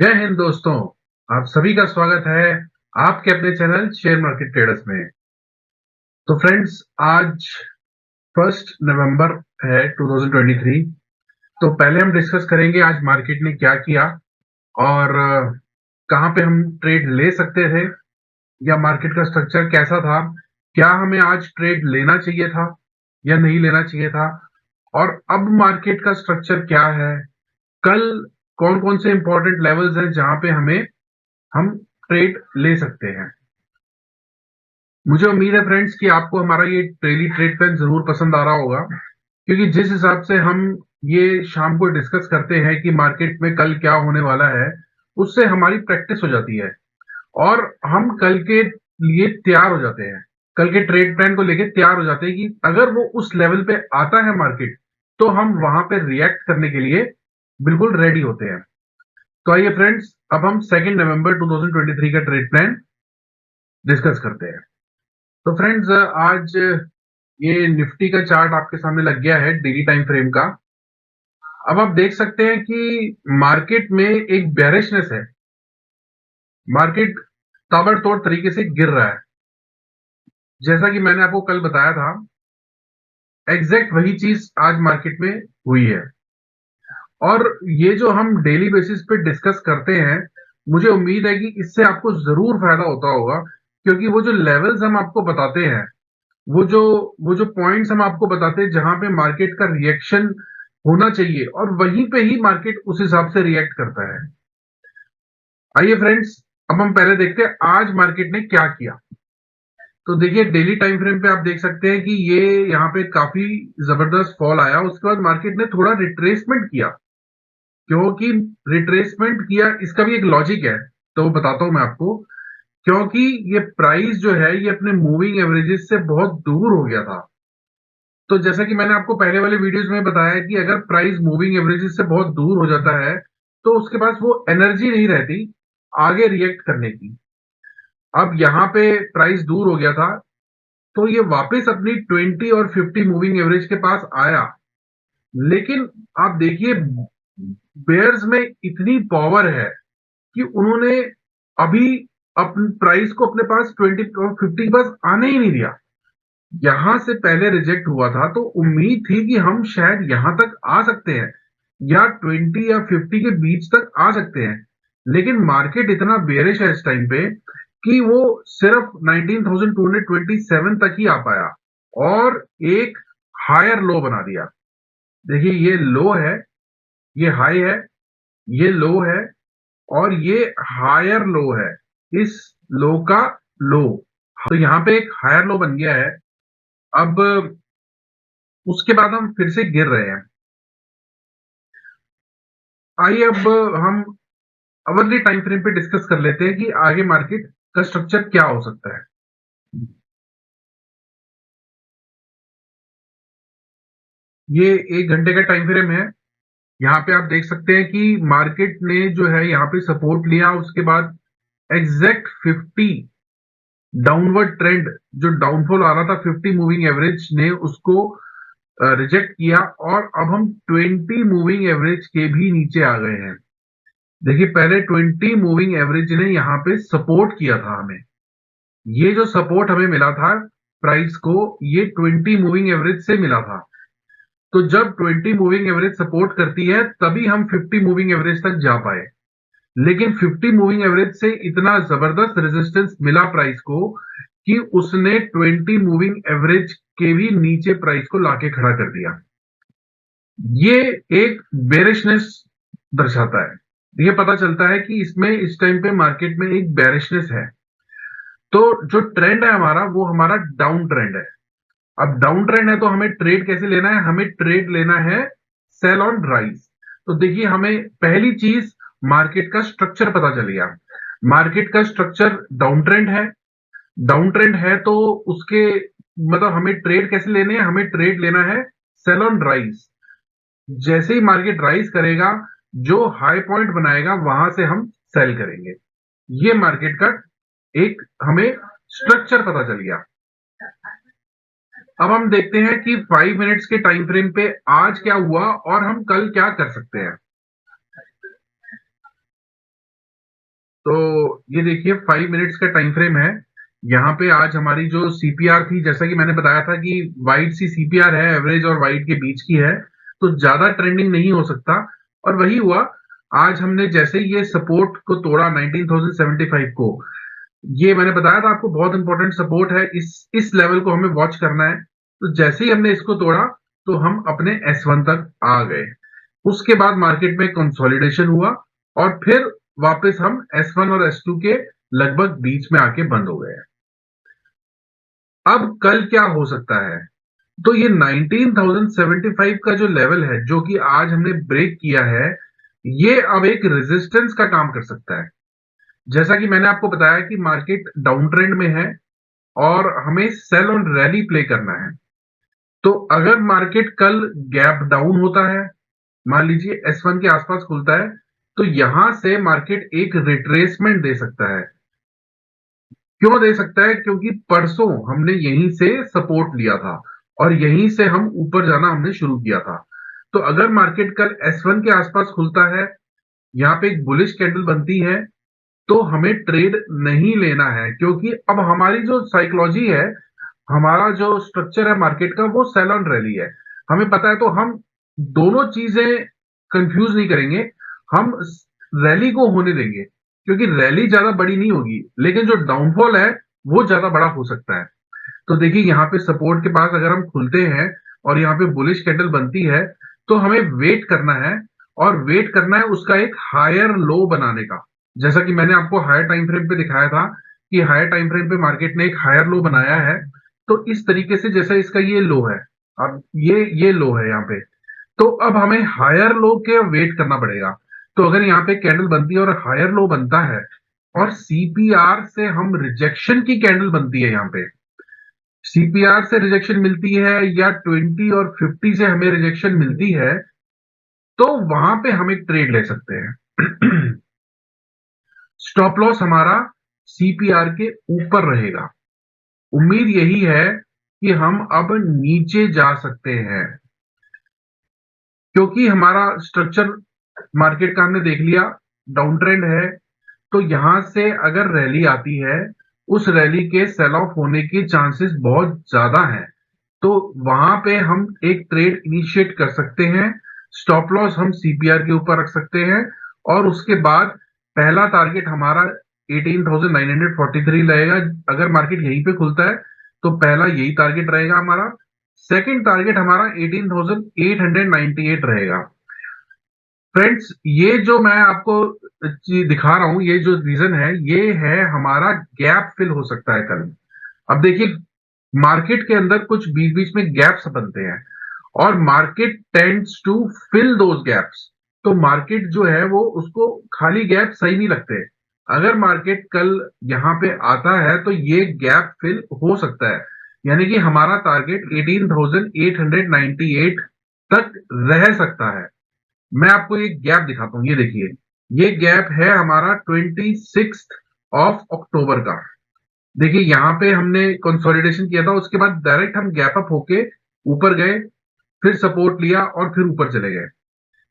जय हिंद दोस्तों। आप सभी का स्वागत है आपके अपने चैनल शेयर मार्केट ट्रेडर्स में। तो फ्रेंड्स, आज 1 नवंबर है 2023। तो पहले हम डिस्कस करेंगे आज मार्केट ने क्या किया और कहां पे हम ट्रेड ले सकते थे या मार्केट का स्ट्रक्चर कैसा था। क्या हमें आज ट्रेड लेना चाहिए था या नहीं लेना चाहिए था, और अब मार्केट का स्ट्रक्चर क्या है। कल कौन कौन से इंपॉर्टेंट लेवल्स हैं जहां पे हम ट्रेड ले सकते हैं। मुझे उम्मीद है फ्रेंड्स कि आपको हमारा ये डेली ट्रेड प्लान जरूर पसंद आ रहा होगा, क्योंकि जिस हिसाब से हम ये शाम को डिस्कस करते हैं कि मार्केट में कल क्या होने वाला है, उससे हमारी प्रैक्टिस हो जाती है और हम कल के लिए तैयार हो जाते हैं। कल के ट्रेड प्लान को लेके तैयार हो जाते हैं कि अगर वो उस लेवल पे आता है मार्केट, तो हम वहां पे रिएक्ट करने के लिए बिल्कुल रेडी होते हैं। तो आइए फ्रेंड्स, अब हम 2 नवंबर 2023 का ट्रेड प्लान डिस्कस करते हैं। तो फ्रेंड्स, आज ये निफ्टी का चार्ट आपके सामने लग गया है डेली टाइम फ्रेम का। अब आप देख सकते हैं कि मार्केट में एक बेरिशनेस है। मार्केट ताबड़तोड़ तरीके से गिर रहा है। जैसा कि मैंने आपको कल बताया था, एग्जैक्ट वही चीज आज मार्केट में हुई है। और ये जो हम डेली बेसिस पे डिस्कस करते हैं, मुझे उम्मीद है कि इससे आपको जरूर फायदा होता होगा, क्योंकि वो जो लेवल्स हम आपको बताते हैं, वो जो वो जो पॉइंट्स हम आपको बताते हैं जहां पे मार्केट का रिएक्शन होना चाहिए, और वहीं पे ही मार्केट उस हिसाब से रिएक्ट करता है। आइए फ्रेंड्स, अब हम पहले देखते हैं आज मार्केट ने क्या किया। तो देखिए, डेली टाइम फ्रेम पे आप देख सकते हैं कि ये यहाँ पे काफी जबरदस्त फॉल आया। उसके बाद मार्केट ने थोड़ा रिट्रेसमेंट किया। क्योंकि रिट्रेसमेंट किया, इसका भी एक लॉजिक है, तो वो बताता हूं मैं आपको। क्योंकि ये प्राइस जो है, ये अपने मूविंग एवरेजेस से बहुत दूर हो गया था। तो जैसा कि मैंने आपको पहले वाले वीडियोस में बताया कि अगर प्राइस मूविंग एवरेजेस से बहुत दूर हो जाता है, तो उसके पास वो एनर्जी नहीं रहती आगे रिएक्ट करने की। अब यहाँ पे प्राइस दूर हो गया था, तो ये वापस अपनी 20 और 50 मूविंग एवरेज के पास आया। लेकिन आप देखिए, बेयर्स में इतनी पावर है कि उन्होंने अभी अपने प्राइस को अपने पास 20 और 50 के पास आने ही नहीं दिया। यहां से पहले रिजेक्ट हुआ था, तो उम्मीद थी कि हम शायद यहां तक आ सकते हैं या 20 या 50 के बीच तक आ सकते हैं। लेकिन मार्केट इतना बेरिश है इस टाइम पे कि वो सिर्फ 19,227 तक ही आ पाया और एक हायर लो बना दिया। देखिए, ये लो है, ये हाई है, ये लो है, और ये हायर लो है। इस लो का लो, तो यहाँ पे एक हायर लो बन गया है। अब उसके बाद हम फिर से गिर रहे हैं। आइए अब हम अवरली टाइम फ्रेम पे डिस्कस कर लेते हैं कि आगे मार्केट का स्ट्रक्चर क्या हो सकता है। ये 1 घंटे का टाइम फ्रेम है। यहाँ पे आप देख सकते हैं कि मार्केट ने जो है यहाँ पे सपोर्ट लिया, उसके बाद एग्जैक्ट 50 डाउनवर्ड ट्रेंड, जो डाउनफॉल आ रहा था 50 मूविंग एवरेज ने उसको रिजेक्ट किया, और अब हम 20 मूविंग एवरेज के भी नीचे आ गए हैं। देखिए, पहले 20 मूविंग एवरेज ने यहाँ पे सपोर्ट किया था हमें। ये जो सपोर्ट हमें मिला था प्राइस को, ये 20 मूविंग एवरेज से मिला था। तो जब 20 मूविंग एवरेज सपोर्ट करती है, तभी हम 50 मूविंग एवरेज तक जा पाए। लेकिन 50 मूविंग एवरेज से इतना जबरदस्त रेजिस्टेंस मिला प्राइस को कि उसने 20 मूविंग एवरेज के भी नीचे प्राइस को लाके खड़ा कर दिया। ये एक बेरिशनेस दर्शाता है। ये पता चलता है कि इसमें इस टाइम पे मार्केट में एक बेरिशनेस है। तो जो ट्रेंड है हमारा, वो हमारा डाउन ट्रेंड है। अब डाउन ट्रेंड है, तो हमें ट्रेड कैसे लेना है? हमें ट्रेड लेना है सेल ऑन राइज। तो देखिए, हमें पहली चीज मार्केट का स्ट्रक्चर पता चल गया। मार्केट का स्ट्रक्चर डाउन ट्रेंड है। डाउन ट्रेंड है तो उसके मतलब हमें ट्रेड कैसे लेने हैं? हमें ट्रेड लेना है सेल ऑन राइज। जैसे ही मार्केट राइज करेगा, जो हाई पॉइंट बनाएगा वहां से हम सेल करेंगे। ये मार्केट का एक हमें स्ट्रक्चर पता चल गया। अब हम देखते हैं कि 5 मिनट्स के टाइम फ्रेम पे आज क्या हुआ और हम कल क्या कर सकते हैं। तो ये देखिए 5 मिनट्स का टाइम फ्रेम है। यहाँ पे आज हमारी जो सीपीआर थी, जैसा कि मैंने बताया था कि वाइड सी सीपीआर है, एवरेज और वाइड के बीच की है, तो ज्यादा ट्रेंडिंग नहीं हो सकता। और वही हुआ। आज हमने जैसे ही ये सपोर्ट को तोड़ा 19,075 को, ये मैंने बताया था आपको बहुत इंपॉर्टेंट सपोर्ट है, इस लेवल को हमें वॉच करना है। तो जैसे ही हमने इसको तोड़ा तो हम अपने S1 तक आ गए। उसके बाद मार्केट में कंसोलिडेशन हुआ और फिर वापस हम S1 और S2 के लगभग बीच में आके बंद हो गए। अब कल क्या हो सकता है? तो ये 19,075 का जो लेवल है, जो कि आज हमने ब्रेक किया है, ये अब एक रेजिस्टेंस का काम कर सकता है। जैसा कि मैंने आपको बताया कि मार्केट डाउन ट्रेंड में है और हमें सेल ऑन रैली प्ले करना है। तो अगर मार्केट कल गैप डाउन होता है, मान लीजिए S1 के आसपास खुलता है, तो यहां से मार्केट एक रिट्रेसमेंट दे सकता है। क्यों दे सकता है? क्योंकि परसों हमने यहीं से सपोर्ट लिया था और यहीं से हम ऊपर जाना हमने शुरू किया था। तो अगर मार्केट कल S1 के आसपास खुलता है, यहाँ पे एक बुलिश कैंडल बनती है, तो हमें ट्रेड नहीं लेना है, क्योंकि अब हमारी जो साइकोलॉजी है, हमारा जो स्ट्रक्चर है मार्केट का, वो सेल ऑन रैली है। हमें पता है, तो हम दोनों चीजें कंफ्यूज नहीं करेंगे। हम रैली को होने देंगे, क्योंकि रैली ज्यादा बड़ी नहीं होगी, लेकिन जो डाउनफॉल है वो ज्यादा बड़ा हो सकता है। तो देखिए, यहाँ पे सपोर्ट के पास अगर हम खुलते हैं और यहाँ पे बुलिश कैंडल बनती है, तो हमें वेट करना है, और वेट करना है उसका एक हायर लो बनाने का। जैसा कि मैंने आपको हायर टाइम फ्रेम पे दिखाया था कि हायर टाइम फ्रेम पे मार्केट ने एक हायर लो बनाया है। तो इस तरीके से, जैसा इसका ये लो है, अब ये लो है यहाँ पे, तो अब हमें हायर लो के वेट करना पड़ेगा। तो अगर यहाँ पे कैंडल बनती है और हायर लो बनता है और सीपीआर से हम रिजेक्शन की कैंडल बनती है, यहाँ पे सीपीआर से रिजेक्शन मिलती है या 20 और 50 से हमें रिजेक्शन मिलती है, तो वहां पे हम एक ट्रेड ले सकते हैं। स्टॉप लॉस हमारा सीपीआर के ऊपर रहेगा। उम्मीद यही है कि हम अब नीचे जा सकते हैं, क्योंकि हमारा स्ट्रक्चर मार्केट का हमने देख लिया, डाउन ट्रेंड है। तो यहां से अगर रैली आती है, उस रैली के सेल ऑफ होने के चांसेस बहुत ज्यादा हैं। तो वहां पे हम एक ट्रेड इनिशिएट कर सकते हैं। स्टॉप लॉस हम सीपीआर के ऊपर रख सकते हैं, और उसके बाद पहला टारगेट हमारा 18,943 रहेगा। अगर मार्केट यहीं पे खुलता है तो पहला यही टारगेट रहेगा हमारा। सेकंड टारगेट हमारा 18,898 रहेगा। फ्रेंड्स, ये जो मैं आपको चीज दिखा रहा हूं, ये जो रीजन है, ये है हमारा गैप फिल हो सकता है कल। अब देखिए, मार्केट के अंदर कुछ बीच बीच में गैप्स बनते हैं, और market tends to fill those gaps. तो मार्केट जो है वो, उसको खाली गैप सही नहीं लगते। अगर मार्केट कल यहाँ पे आता है तो ये गैप फिल हो सकता है, यानी कि हमारा टारगेट 18,898 तक रह सकता है। मैं आपको एक गैप दिखाता हूं, ये देखिए, ये गैप है हमारा 26 ऑफ अक्टूबर का। देखिए, यहाँ पे हमने कंसोलिडेशन किया था, उसके बाद डायरेक्ट हम गैप अप होके ऊपर गए, फिर सपोर्ट लिया और फिर ऊपर चले गए।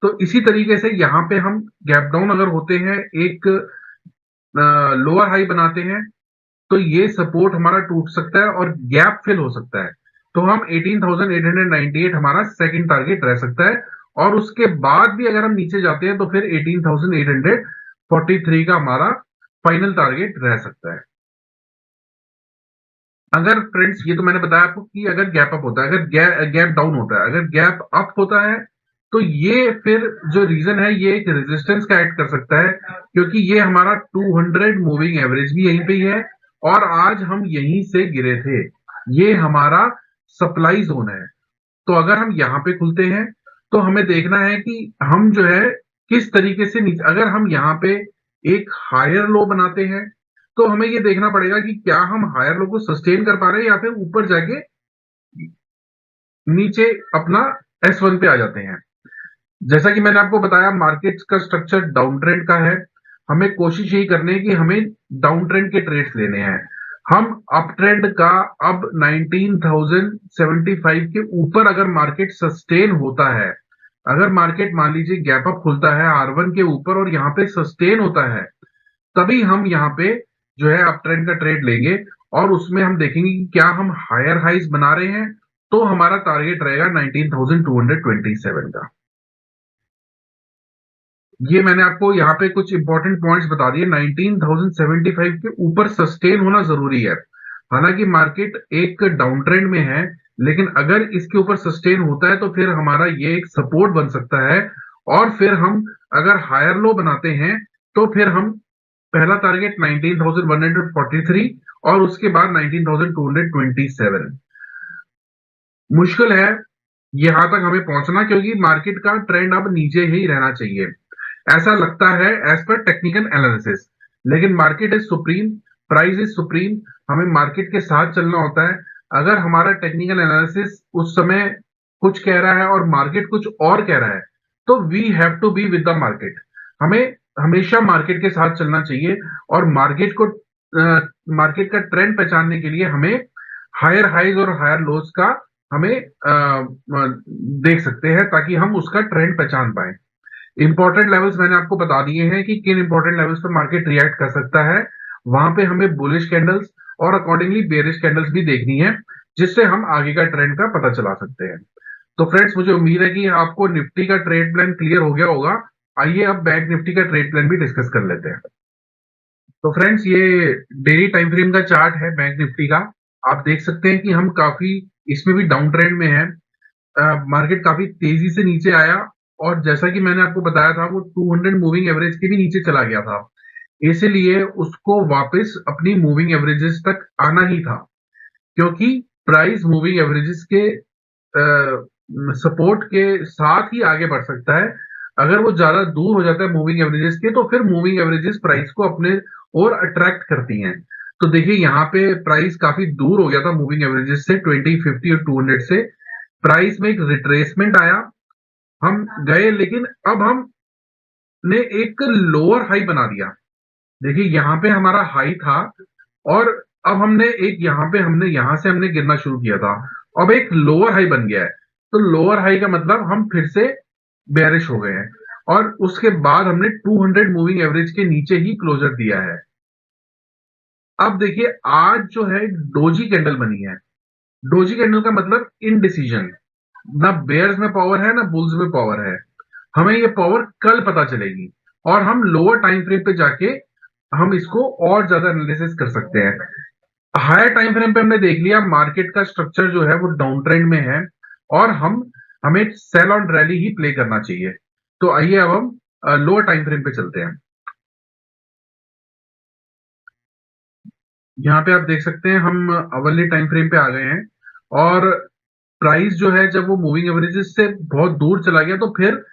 तो इसी तरीके से यहाँ पे हम गैप डाउन अगर होते हैं, एक लोअर हाई बनाते हैं, तो ये सपोर्ट हमारा टूट सकता है और गैप फिल हो सकता है। तो हम 18,898 हमारा सेकंड टारगेट रह सकता है, और उसके बाद भी अगर हम नीचे जाते हैं तो फिर 18,843 का हमारा फाइनल टारगेट रह सकता है। अगर फ्रेंड्स, ये तो मैंने बताया आपको कि अगर गैप अप होता है, अगर गैप डाउन होता है, अगर गैप अप होता है, तो ये फिर जो रीजन है, ये एक रेजिस्टेंस का एक्ट कर सकता है, क्योंकि ये हमारा 200 मूविंग एवरेज भी यहीं पे ही है, और आज हम यहीं से गिरे थे। ये हमारा सप्लाई जोन है। तो अगर हम यहाँ पे खुलते हैं, तो हमें देखना है कि हम जो है किस तरीके से नीचे, अगर हम यहाँ पे एक हायर लो बनाते हैं, तो हमें ये देखना पड़ेगा कि क्या हम हायर लो को सस्टेन कर पा रहे हैं, या फिर ऊपर जाके नीचे अपना S1 पे आ जाते हैं। जैसा कि मैंने आपको बताया, मार्केट का स्ट्रक्चर डाउन ट्रेंड का है। हमें कोशिश यही करनी है कि हमें डाउन ट्रेंड के ट्रेड्स लेने हैं। हम अप ट्रेंड का अब 19,075 के ऊपर अगर मार्केट सस्टेन होता है, अगर मार्केट मान लीजिए गैप अप खुलता है R1 के ऊपर और यहाँ पे सस्टेन होता है, तभी हम यहाँ पे जो है अप ट्रेंड का ट्रेड लेंगे और उसमें हम देखेंगे कि क्या हम हायर हाइज बना रहे हैं, तो हमारा टारगेट रहेगा 19,227 का। ये मैंने आपको यहाँ पे कुछ इंपॉर्टेंट पॉइंट्स बता दिए। 19,075 के ऊपर सस्टेन होना जरूरी है। हालांकि मार्केट एक डाउन ट्रेंड में है, लेकिन अगर इसके ऊपर सस्टेन होता है तो फिर हमारा ये एक सपोर्ट बन सकता है। और फिर हम अगर हायर लो बनाते हैं तो फिर हम पहला टारगेट 19,143 और उसके बाद 19,227। मुश्किल है यहाँ तक हमें पहुंचना, क्योंकि मार्केट का ट्रेंड अब नीचे ही रहना चाहिए, ऐसा लगता है एज पर टेक्निकल एनालिसिस। लेकिन market is supreme, price is supreme, हमें मार्केट के साथ चलना होता है। अगर हमारा टेक्निकल एनालिसिस उस समय कुछ कह रहा है और मार्केट कुछ और कह रहा है, तो we have to be with the market. हमें हमेशा मार्केट के साथ चलना चाहिए और मार्केट का ट्रेंड पहचानने के लिए हमें हायर हाइज और हायर लोज का हमें देख सकते हैं, ताकि हम उसका ट्रेंड पहचान पाए। इंपॉर्टेंट लेवल्स मैंने आपको बता दिए हैं कि किन इंपॉर्टेंट लेवल्स पर मार्केट रिएक्ट कर सकता है। वहां पे हमें बुलिश कैंडल्स और अकॉर्डिंगली बेरिश कैंडल्स भी देखनी है, जिससे हम आगे का ट्रेंड का पता चला सकते हैं। तो फ्रेंड्स, मुझे उम्मीद है कि आपको निफ्टी का ट्रेड प्लान क्लियर हो गया होगा। आइए अब बैंक निफ्टी का ट्रेड प्लान भी डिस्कस कर लेते हैं। तो फ्रेंड्स, ये डेली टाइम फ्रेम का चार्ट है बैंक निफ्टी का। आप देख सकते हैं कि हम काफी इसमें भी डाउन ट्रेंड में है। मार्केट काफी तेजी से नीचे आया और जैसा कि मैंने आपको बताया था, वो 200 मूविंग एवरेज के भी नीचे चला गया था। इसलिए उसको वापस अपनी मूविंग एवरेजेस तक आना ही था, क्योंकि प्राइस मूविंग एवरेजेस के सपोर्ट के साथ ही आगे बढ़ सकता है। अगर वो ज्यादा दूर हो जाता है मूविंग एवरेजेस के, तो फिर मूविंग एवरेजेस प्राइस को अपने और अट्रैक्ट करती हैं। तो देखिए, यहाँ पे प्राइस काफी दूर हो गया था मूविंग एवरेजेस से, 20, 50 और 200 से। प्राइस में एक रिट्रेसमेंट आया, हम गए, लेकिन अब हमने एक लोअर हाई बना दिया। देखिए, यहाँ पे हमारा हाई था और अब हमने एक यहाँ से हमने गिरना शुरू किया था। अब एक लोअर हाई बन गया है। तो लोअर हाई का मतलब हम फिर से बेरिश हो गए हैं और उसके बाद हमने 200 मूविंग एवरेज के नीचे ही क्लोजर दिया है। अब देखिए, आज जो है डोजी कैंडल बनी है। डोजी कैंडल का मतलब इनडिसीजन। ना बेयर्स में पावर है, ना बुल्स में पावर है। हमें ये पावर कल पता चलेगी और हम लोअर टाइम फ्रेम पे जाके हम इसको और ज्यादा एनालिसिस कर सकते हैं। हायर टाइम फ्रेम पे हमने देख लिया मार्केट का स्ट्रक्चर जो है वो डाउन ट्रेंड में है और हमें सेल ऑन रैली ही प्ले करना चाहिए। तो आइए अब हम लोअर टाइम फ्रेम पे चलते हैं। यहाँ पे आप देख सकते हैं हम अवरली टाइम फ्रेम पे आ गए हैं और प्राइस जो है जब वो मूविंग एवरेजेस से बहुत दूर चला गया तो फिर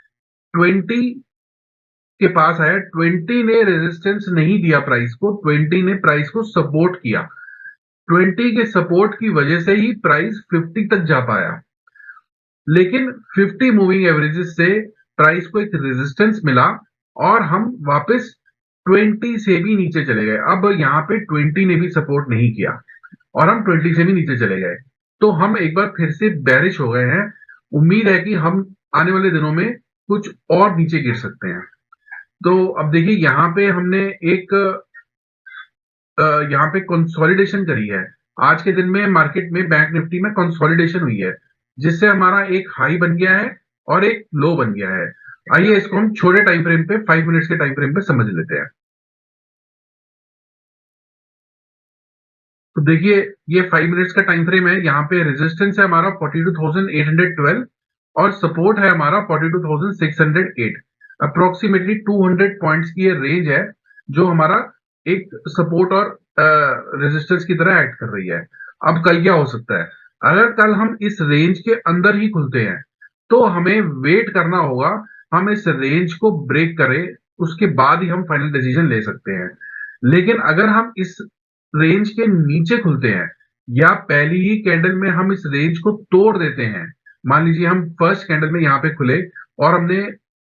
20 के पास आया। 20 ने रेजिस्टेंस नहीं दिया प्राइस को, 20 ने प्राइस को सपोर्ट किया। 20 के सपोर्ट की वजह से ही प्राइस 50 तक जा पाया। लेकिन 50 मूविंग एवरेजेस से प्राइस को एक रेजिस्टेंस मिला और हम वापस 20 से भी नीचे चले गए। अब यहाँ पे 20 ने भी सपोर्ट नहीं किया और हम 20 से भी नीचे चले गए, तो हम एक बार फिर से बेरिश हो गए हैं। उम्मीद है कि हम आने वाले दिनों में कुछ और नीचे गिर सकते हैं। तो अब देखिए, यहाँ पे हमने एक यहाँ पे कंसोलिडेशन करी है। आज के दिन में मार्केट में बैंक निफ्टी में कंसोलिडेशन हुई है, जिससे हमारा एक हाई बन गया है और एक लो बन गया है। आइए इसको हम छोटे टाइम फ्रेम पे, 5 मिनट्स के टाइम फ्रेम पे समझ लेते हैं। तो देखिए, ये 5 मिनट्स का टाइम फ्रेम है। यहाँ पे रेजिस्टेंस है हमारा 42,812 और सपोर्ट है हमारा 42,608। अप्रोक्सीमेटली 200 पॉइंट्स की ये रेंज है, जो हमारा एक सपोर्ट और रेजिस्टेंस की तरह एक्ट कर रही है। अब कल क्या हो सकता है? अगर कल हम इस रेंज के अंदर ही खुलते हैं तो हमें वेट करना होगा, हम इस रेंज को ब्रेक करें, उसके बाद ही हम फाइनल डिसीजन ले सकते हैं। लेकिन अगर हम इस रेंज के नीचे खुलते हैं या पहली ही कैंडल में हम इस रेंज को तोड़ देते हैं, मान लीजिए हम फर्स्ट कैंडल में यहाँ पे खुले और हमने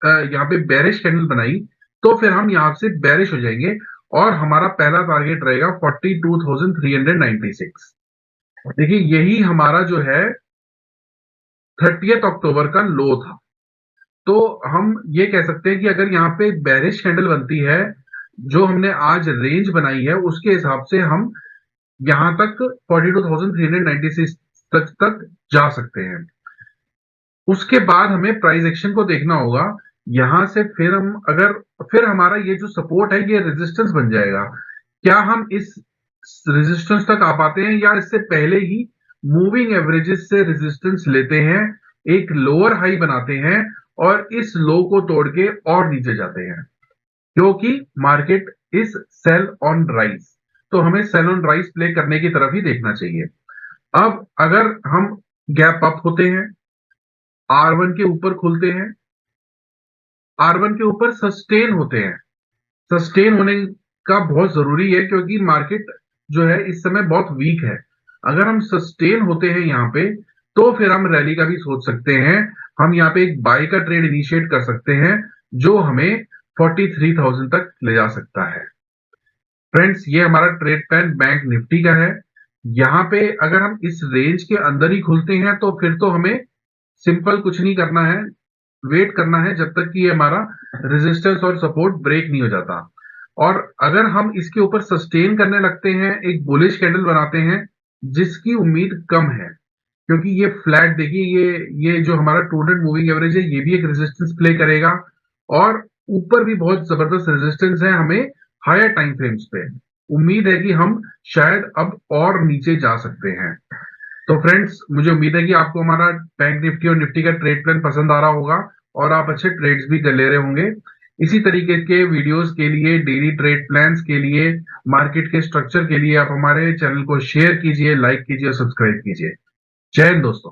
यहाँ पे बेरिश कैंडल बनाई, तो फिर हम यहाँ से बेरिश हो जाएंगे और हमारा पहला टारगेट रहेगा 42,396। देखिए, यही हमारा जो है 30 अक्टूबर का लो था। तो हम ये कह सकते हैं कि अगर यहाँ पे बेरिश कैंडल बनती है जो हमने आज रेंज बनाई है उसके हिसाब से हम यहां तक 42,396 तक जा सकते हैं। उसके बाद हमें प्राइस एक्शन को देखना होगा। यहां से फिर हमारा ये जो सपोर्ट है ये रेजिस्टेंस बन जाएगा। क्या हम इस रेजिस्टेंस तक आ पाते हैं या इससे पहले ही मूविंग एवरेजेस से रेजिस्टेंस लेते हैं, एक लोअर हाई बनाते हैं और इस लो को तोड़ के और नीचे जाते हैं, क्योंकि market is sell on rise. तो हमें सेल ऑन राइज प्ले करने की तरफ ही देखना चाहिए। अब अगर हम गैप अप होते हैं, R1 के ऊपर खुलते हैं, R1 के ऊपर सस्टेन होते हैं। सस्टेन होने का बहुत जरूरी है क्योंकि मार्केट जो है इस समय बहुत वीक है। अगर हम सस्टेन होते हैं यहाँ पे तो फिर हम रैली का भी सोच सकते हैं। हम यहाँ पे एक बाय का ट्रेड इनिशिएट कर सकते हैं जो हमें 43,000 तक ले जा सकता है। फ्रेंड्स, ये हमारा ट्रेड प्लान बैंक निफ्टी का है। यहाँ पे अगर हम इस रेंज के अंदर ही खुलते हैं तो फिर तो हमें सिंपल कुछ नहीं करना है, वेट करना है जब तक कि ये हमारा रेजिस्टेंस और सपोर्ट ब्रेक नहीं हो जाता। और अगर हम इसके ऊपर सस्टेन करने लगते हैं, एक बुलिश कैंडल बनाते हैं जिसकी उम्मीद कम है, क्योंकि ये फ्लैट देखिए, ये जो हमारा 200 मूविंग एवरेज है ये भी एक रेजिस्टेंस प्ले करेगा और ऊपर भी बहुत जबरदस्त रेजिस्टेंस है हमें हायर टाइम फ्रेम्स पे। उम्मीद है कि हम शायद अब और नीचे जा सकते हैं। तो फ्रेंड्स, मुझे उम्मीद है कि आपको हमारा बैंक निफ्टी और निफ्टी का ट्रेड प्लान पसंद आ रहा होगा और आप अच्छे ट्रेड्स भी कर ले रहे होंगे। इसी तरीके के वीडियोस के लिए, डेली ट्रेड प्लान्स के लिए, मार्केट के स्ट्रक्चर के लिए आप हमारे चैनल को शेयर कीजिए, लाइक कीजिए और सब्सक्राइब कीजिए। जय हिंद दोस्तों।